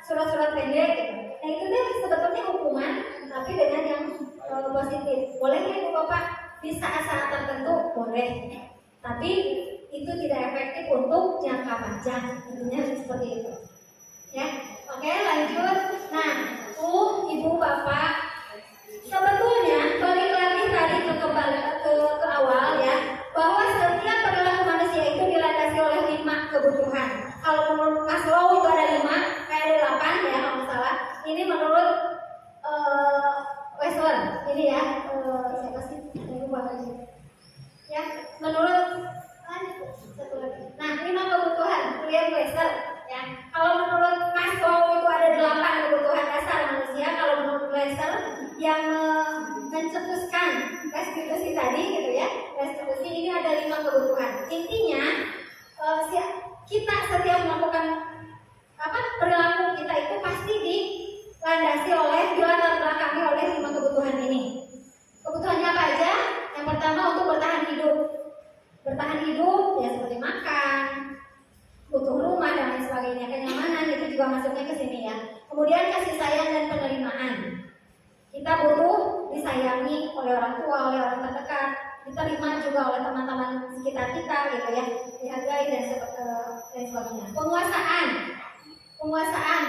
surat-surat pendek gitu. Nah itu deh sebetulnya hukuman tapi dengan yang positif. Boleh ya Ibu Bapak di saat-saat tertentu boleh. Tapi itu tidak efektif untuk jangka panjang. Intinya seperti itu. Ya, oke lanjut. Nah, Ibu Bapak, sebetulnya balik lagi tadi ke awal ya, bahwa setiap perilaku manusia itu dilandasi oleh 5 kebutuhan. Kalau menurut Maslow itu ada 5, kayak ada 8 ya kalau nggak salah. Ini menurut Wessler, ini ya, siapa sih? Lupa lagi. Ya, menurut satu lagi. Nah, 5 kebutuhan, William Wessler. Ya, kalau menurut Maslow itu ada 8 kebutuhan dasar manusia. Kalau menurut Wessler yang mencetuskan restitusi tadi gitu ya, restitusi ini ada 5 kebutuhan. Intinya kita setiap melakukan perilaku kita itu pasti dilatar belakangi oleh 5 kebutuhan ini. Kebutuhannya apa aja? Yang pertama untuk bertahan hidup. Bertahan hidup ya seperti makan, butuh rumah dan lain sebagainya, kenyamanan itu juga masuknya ke sini ya. Kemudian kasih sayang dan penerimaan. Kita butuh disayangi oleh orang tua, oleh orang terdekat, diterima juga oleh teman-teman sekitar kita gitu ya, dihargai dan sebagainya. Penguasaan,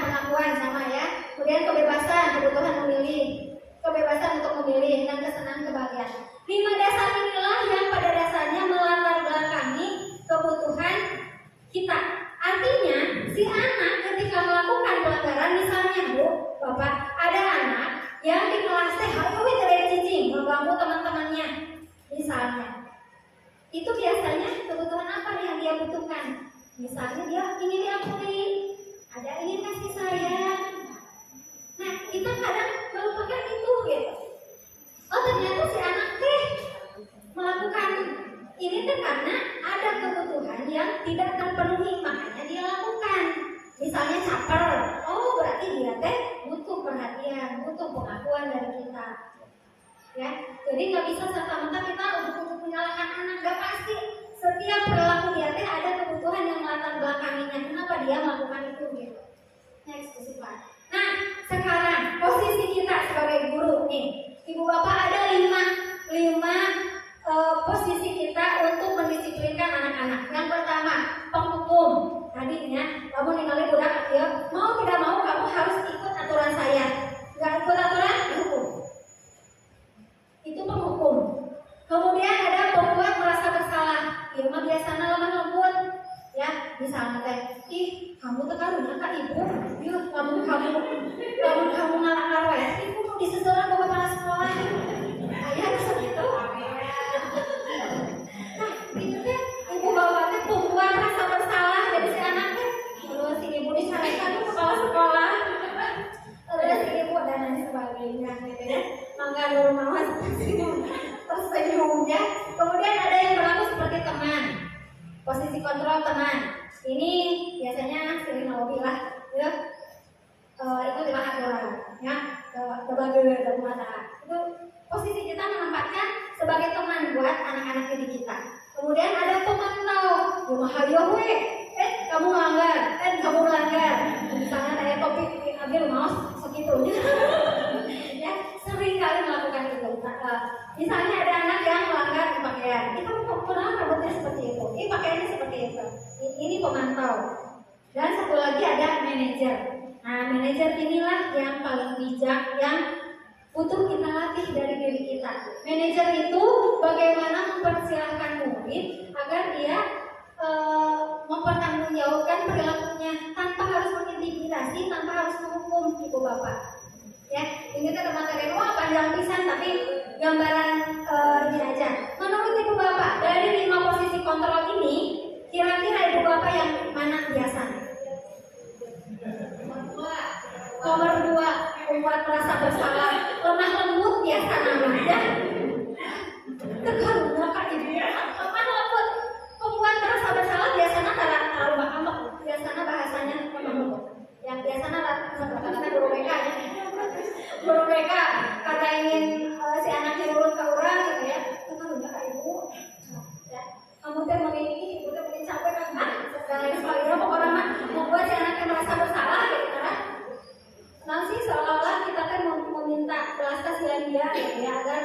pengakuan sama ya. Kemudian kebebasan, kebutuhan memilih, kebebasan untuk memilih dan kesenangan kebahagiaan. 5 dasar inilah yang pada dasarnya melatar belakangi kebutuhan kita. Artinya si anak ketika melakukan pelanggaran, misalnya Bu, Bapak, ada anak yang di kelasnya hayu dari cicing, mengganggu teman-temannya, misalnya, itu biasanya kebutuhan apa yang dia butuhkan? Misalnya dia ingin diakui, ada ingin kasih sayang. Nah, kita kadang melupakan itu gitu. Oh ternyata si anak melakukan ini karena ada kebutuhan yang tidak terpenuhi, makanya dia lakukan. Misalnya caper, oh berarti dia butuh perhatian, butuh pengakuan dari kita. Ya, jadi nggak bisa serta-merta kita untuk menyalahkan anak, nggak pasti. Setiap perilaku dia ada kebutuhan yang melatar belakanginya. Kenapa dia melakukan itu gitu? Next, Pak. Nah, sekarang posisi kita sebagai guru nih, Ibu Bapak ada 5 posisi kita untuk mendisiplinkan anak-anak. Yang pertama, misalnya teh, ih kamu tuh karunya kak ibu, yuk kamu ngalang ya, ibu mau disusulan ke kepala sekolah, ayah bisa gitu. Nah itu teh ibu bapak teh tumbuhan rasa bersalah dari si anaknya, terus si ibu disarankan ke kepala sekolah, terus si ibu dan lain sebagainya, gitu ya. Mangga normal tersenyum ya. Kemudian ada yang berlaku seperti teman, posisi kontrol teman. Ini biasanya sering lobby lah, ya. Itu adalah aturan, ya. Sebagai mata. Itu posisi kita menempatkan sebagai teman buat anak-anak didik kita. Kemudian ada pemantau, hayo we, kamu melanggar, misalnya kayak topik ambil mouse segitu. Ya, sering kali melakukan itu. Misalnya ada anak yang melanggar di pakaian, kita mau kenal rambutnya seperti itu, ini pakaiannya seperti itu. Ini pemantau. Dan satu lagi ada manajer. Nah, manajer inilah yang paling bijak, yang butuh kita latih dari diri kita. Manajer itu bagaimana mempersilahkan murid agar dia mempertanggungjawabkan perilakunya tanpa harus mengintimidasi, tanpa harus menghukum ibu bapak. Ya, ini kita materi panjang pisan tapi gambaran ini aja. Menurut ibu bapak, dari 5 posisi kontrol ini, kira-kira ibu bapak yang mana biasa? Nomor 2, membuat merasa bersalah, lemah lembut biasa namanya. Terkarunya kak ibu, lemah lembut, membuat merasa bersalah biasanya terlalu ngambek, biasanya bahasanya lemah lembut. Yang biasanya kata guru BK ya. Guru BK karena ingin si anaknya nurut ke orang gitu ya, terkarunya kak ibu. Ya, kamu teh memiliki, ibu teh mungkin capek kan, dan lain sebagainya. Pokoknya mah membuat si anaknya merasa bersalah gitu kan. Nanti seolah-olah kita kan meminta belas kasihan dia gitu ya, agar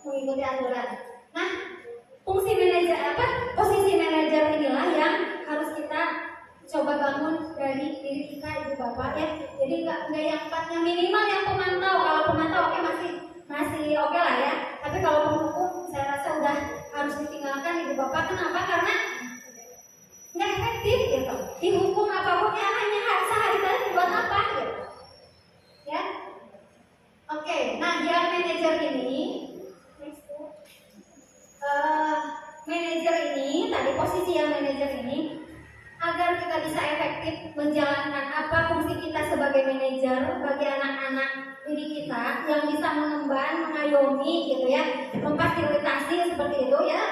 mengikuti aturan. Nah, fungsi manajer posisi manajer inilah yang harus kita coba bangun dari diri kita ibu bapak ya. Jadi nggak yang empatnya, minimal yang pemantau. Kalau pemantau oke, masih oke lah ya. Tapi kalau penghukum saya rasa udah harus ditinggalkan ibu bapak. Kenapa? Karena nggak efektif gitu. Dihukum apapun ya hanya sehari-hari buat apa gitu. Ya, oke. Nah, yang manajer ini, tadi posisi yang manajer ini, agar kita bisa efektif menjalankan apa fungsi kita sebagai manajer bagi anak-anak didik kita yang bisa mengemban, mengayomi, gitu ya, memfasilitasi seperti itu ya,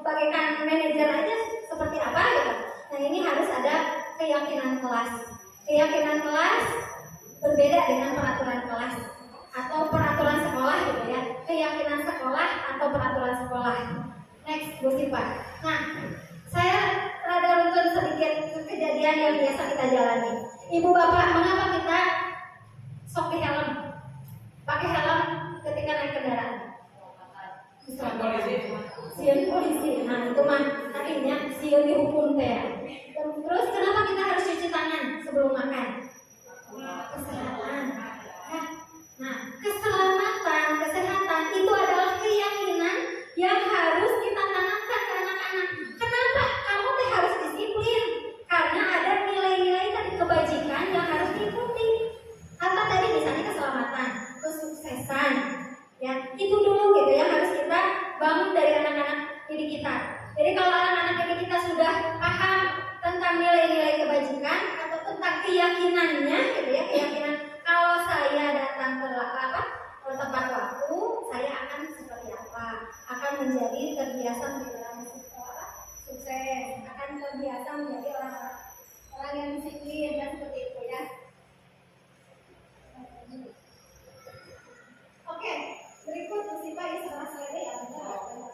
bagaikan manajer aja seperti apa gitu. Nah, ini harus ada keyakinan kelas. Keyakinan kelas berbeda dengan peraturan kelas atau peraturan sekolah gitu ya. Keyakinan sekolah atau peraturan sekolah. Next, Bu Sipa. Nah, saya rada runtun sedikit kejadian yang biasa kita jalani. Ibu bapak, mengapa kita sok di helm? Pakai helm ketika naik kendaraan? Sieun polisi. Nah, itu mah artinya sieun dihukum teh. Terus kenapa kita harus cuci tangan sebelum makan? Kesehatan. Nah, kesehatan itu adalah keyakinan yang harus kita tanamkan ke anak-anak. Kenapa? Kamu teh harus disiplin karena ada nilai-nilai tadi kebajikan yang harus diikuti. Apa tadi misalnya keselamatan, kesuksesan, ya itu dulu gitu ya harus kita bangun dari anak-anak didik kita. Jadi kalau anak-anak didik kita sudah paham tentang nilai-nilai kebajikan atau tentang keyakinannya gitu ya, keyakinan kalau saya datang tepat waktu, saya akan seperti apa, akan menjadi terbiasa menjadi orang sukses, akan terbiasa menjadi orang yang disiplin dan seperti itu ya. Oke, berikut musibah Isra Selede yang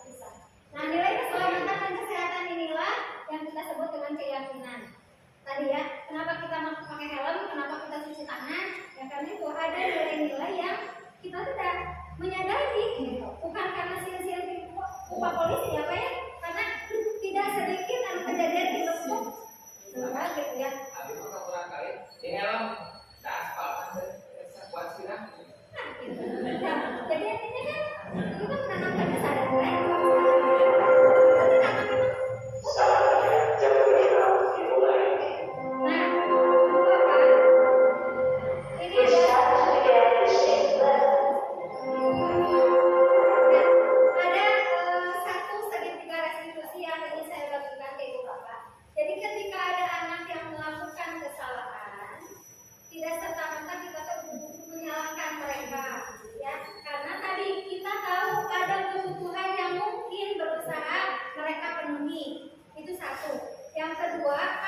bisa. Nah, nilai keselamatan dan kesehatan inilah yang kita sebut dengan keyakinan. Tadi ya, kenapa kita pakai helm, kenapa kita cuci tangan? Ya karena itu ada nilai-nilai yang kita tidak menyadari, gitu. Bukan karena sia-sia upah polisi ya Pak ya, karena tidak sedikit kejadian di lembut, gitu ya. Tapi maka kurang kali di helm tak aspal kuat sirah. Nah, gitu. Nah, jadi ini kan kita menanamkan kesadaran. Ketika anak itu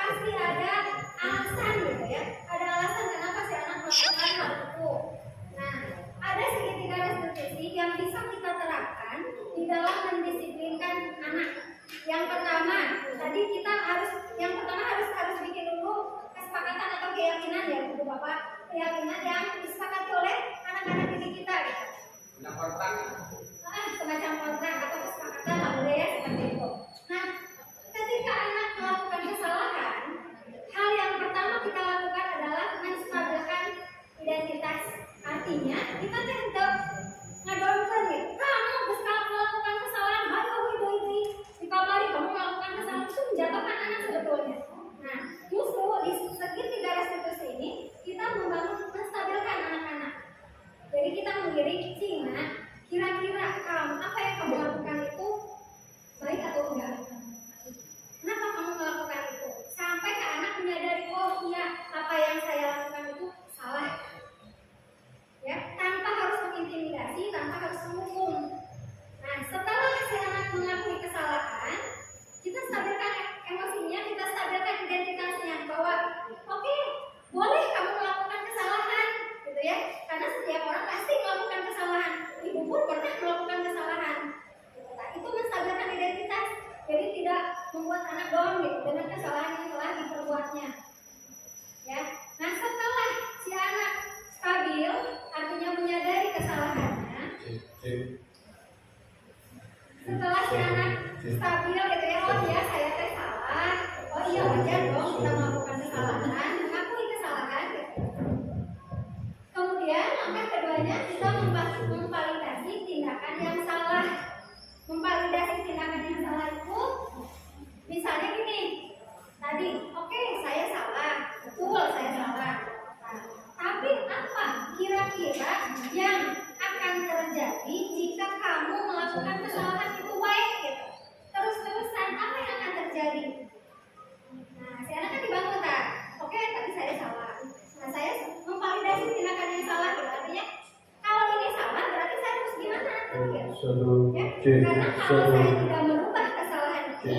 pasti ada alasan gitu ya. Ada alasan kenapa si anak melakukan hal itu. Nah, ada segitiga restitusi yang bisa kita terapkan di dalam mendisiplinkan anak. Yang pertama, tadi kita harus bikin dulu kesepakatan atau keyakinan ya Ibu Bapak, keyakinan yang disepakati oleh anak-anak didik kita gitu. Semacam kontrak atau kesepakatan lah boleh ya seperti itu. Nah, ketika anak melakukan kesalahan, hal yang pertama kita lakukan adalah menstabilkan identitas. Artinya kita tidak ngadorkan ya, kamu melakukan kesalahan, ayo ini dikabari kamu melakukan kesalahan, itu menjatuhkan anak sebetulnya. Nah, justru di segitiga restitusi ini kita membangun menstabilkan anak-anak. Jadi kita mengiring Cina, kira-kira apa yang kamu lakukan itu baik atau enggak? Kenapa kamu melakukan itu? Sampai ke anak menyadari, oh iya, apa yang saya lakukan itu salah. Ya, tanpa harus mengintimidasi, tanpa harus menghukum. Nah, setelah si anak mengakui kesalahan, kita stabilkan emosinya, kita stabilkan identitasnya bahwa oke, boleh kamu melakukan kesalahan, gitu ya. Karena setiap orang pasti melakukan kesalahan. Ibu pun pernah melakukan kesalahan. Nah, itu menstabilkan identitas, jadi tidak membuat anak down gitu dengan kesalahan yang telah diperbuatnya. Ya, nah setelah si anak stabil, artinya menyadari kesalahannya. Setelah si anak stabil gitu ya, oh iya saya salah, oh iya wajar dong kita melakukan kesalahan, mengakui kesalahan gitu. Kemudian langkah keduanya kita memvalidasi tindakan yang salah. Memvalidasi tindakan yang salah itu misalnya gini, tadi oke, saya salah, betul saya salah. Nah, tapi apa kira-kira yang akan terjadi jika kamu melakukan kesalahan itu baik gitu? Terus-terusan apa yang akan terjadi? Nah, si anak kan dibangun tak? Oke, tadi saya salah. Nah, saya memvalidasi tindakan yang salah gitu. Artinya kalau ini salah berarti saya harus gimana? Ya, karena kalau saya tidak merubah kesalahan ini,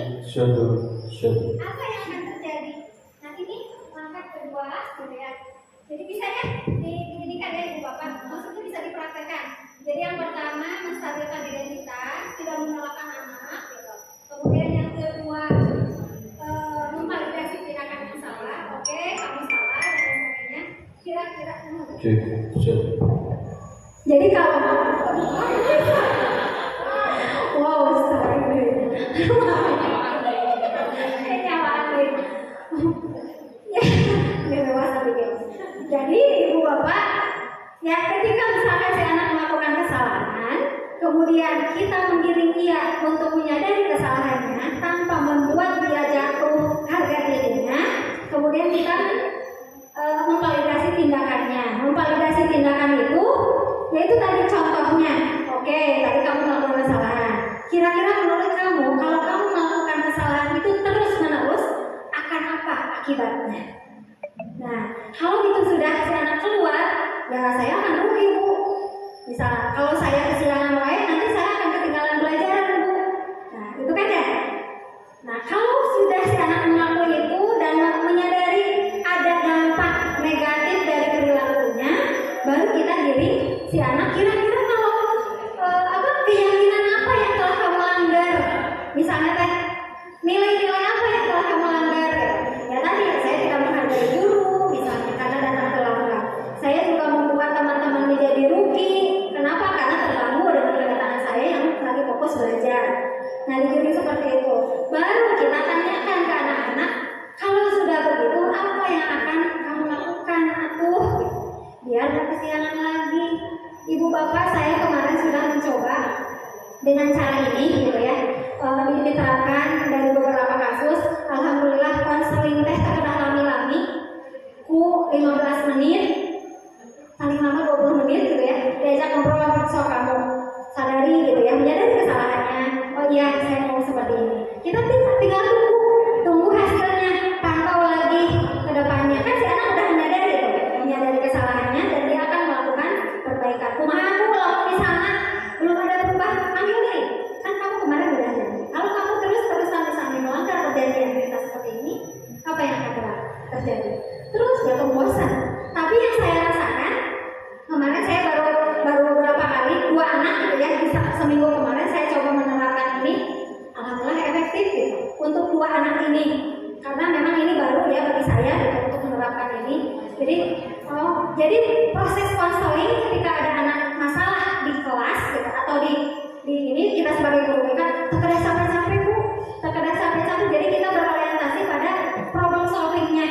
apa yang akan terjadi? Nah, ini langkah kedua gitu ya. Jadi bisa ya dididikan ya Ibu Bapak, maksudnya bisa dipraktekkan. Jadi yang pertama menstabilkan identitas, tidak menyalahkan anak gitu. Kemudian yang kedua memvalidasi tindakan yang salah. Oke, kamu salah dan sebagainya. Kira-kira jadi kalau wow, sorry. Jadi Ibu Bapak, ya ketika misalkan si anak melakukan kesalahan, kemudian kita menggiring dia untuk menyadari kesalahannya tanpa membuat dia jatuh harga dirinya, kemudian kita memvalidasi tindakannya. Memvalidasi tindakan itu, yaitu tadi contohnya, oke, tadi kamu melakukan kesalahan. Kira-kira menurut kamu, kalau kamu melakukan kesalahan itu terus-menerus, akan apa akibatnya? Nah, kalau itu sudah si anak keluar, ya saya akan rugi Bu. Misalnya, kalau saya kesilangan lain, nanti saya akan ketinggalan pelajaran Bu. Nah, itu kan ya. Nah, kalau sudah si anak mengakui itu dan menyadari ada dampak negatif dari perilakunya, baru kita giring si anak kira-kira kalau keyakinan apa yang telah kamu langgar, misalnya kan nilai-nilai apa yang telah kamu langgar ya tadi saya tidak menghargai guru misalnya karena datang terlambat, saya juga membuat teman-teman menjadi rugi. Kenapa? Karena terganggu dengan kegiatan saya yang lagi fokus belajar. Nah, jadi seperti itu baru kita tanyakan ke anak-anak, kalau sudah begitu apa yang akan kamu lakukan biar gak kesiangan lagi. Ibu bapak saya kemarin sudah mencoba dengan cara ini gitu ya, ini diterapkan dari beberapa kasus. Alhamdulillah konseling teh terkena lami-lami ku 15 menit paling lama 20 menit gitu ya, diajak ngobrol soal kamu sadari gitu ya, menyadari kesalahannya. Oh iya saya mau seperti ini, kita tinggal tunggu hasilnya, pantau lagi ke depannya. Kan si anak udah menyadari kesalahannya dan dia akan melakukan perbaikan. Kumahaku kalau misalnya belum ada perubahan, panggil deh, kan kamu kemarin udah janji. Kalau kamu terus terjadi. Terus jatuh bosan. Tapi yang saya rasakan kemarin saya baru beberapa kali 2 anak gitu ya, bisa seminggu kemarin saya coba menerapkan ini, alhamdulillah efektif gitu untuk 2 anak ini, karena memang ini baru ya bagi saya gitu, untuk menerapkan ini. Jadi proses konseling ketika ada anak masalah di kelas gitu, atau di ini kita sebagai guru BK terkadang sampai Bu, terkadang sampai jadi kita berorientasi pada problem solvingnya.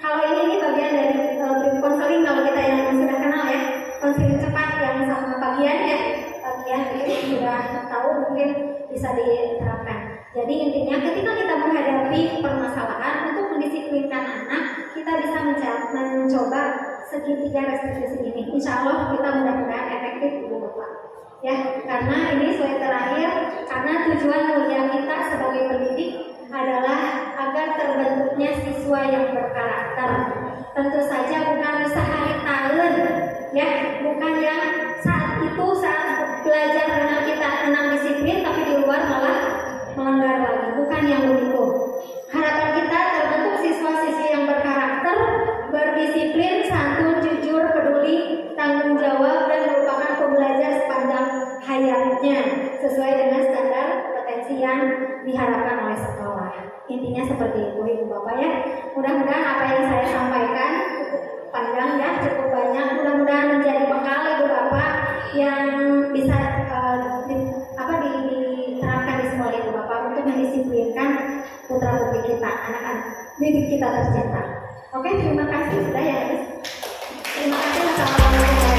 Kalau ini bagian dari konseling, kalau kita yang sudah kenal ya, konseling cepat yang sama bagian ini sudah tahu, mungkin bisa diterapkan. Jadi intinya ketika kita menghadapi permasalahan untuk mendisiplinkan anak, kita bisa mencoba segitiga restitusi ini. Insya Allah kita mudah-mudahan efektif Ibu Bapak. Ya, karena ini slide terakhir, karena tujuan mulia kita sebagai pendidik adalah agar terbentuknya siswa yang berkarakter. Tentu saja bukan sehari tahun, ya, bukan yang saat belajar dengan kita 6 disiplin, tapi di luar malah melanggar lagi, bukan yang begitu. Harapan kita terbentuk siswa-siswi yang berkarakter, berdisiplin, santun, jujur, peduli, tanggung jawab, dan merupakan pembelajar sepanjang hayatnya sesuai dengan standar kompetensi yang diharapkan oleh sekolah. Intinya seperti itu Ibu Bapak ya. Mudah-mudahan apa yang saya sampaikan cukup panjang ya, cukup banyak. Mudah-mudahan menjadi bekal Ibu Bapak yang bisa diterapkan di sekolah Ibu Bapak untuk mendisiplinkan putra-putri kita, anak-anak didik kita tercinta. Oke, terima kasih sudah ya. Terima kasih. Assalamualaikum.